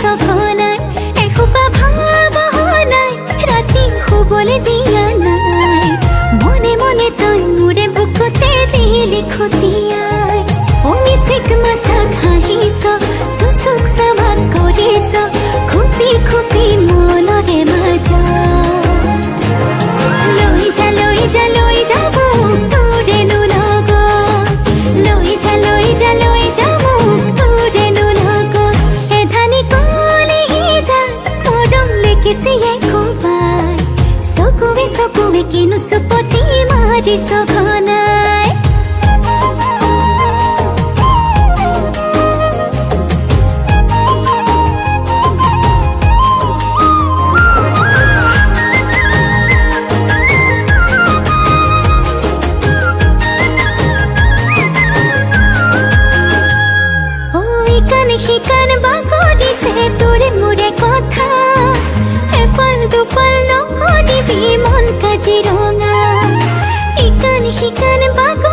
সঘনাই এসোপা ভাবনাই ৰাতি শুবলৈ দিয়া নাই মনে মনে তই মোৰে বুকুতে দিলি খুটিয়াই অমিচিক মাছাক হাঁহিছ চুচুক চামাক কৰিছ খুপি খুপি মনৰে মাজত লৈ যা মোক তোৰেনো লগত লৈ যা মোক তোৰেনো লগত এধানি কলিহি যা মৰম লেকিছি একোবাৰ চকুৱে কিনো চুপতি মাৰিছ ঘনাই শিকান বাগৰিছে তোৰে মোৰে কথা এফাল দুফাল নকৰিবি মন কাজিৰঙা শিকান বাগৰিছে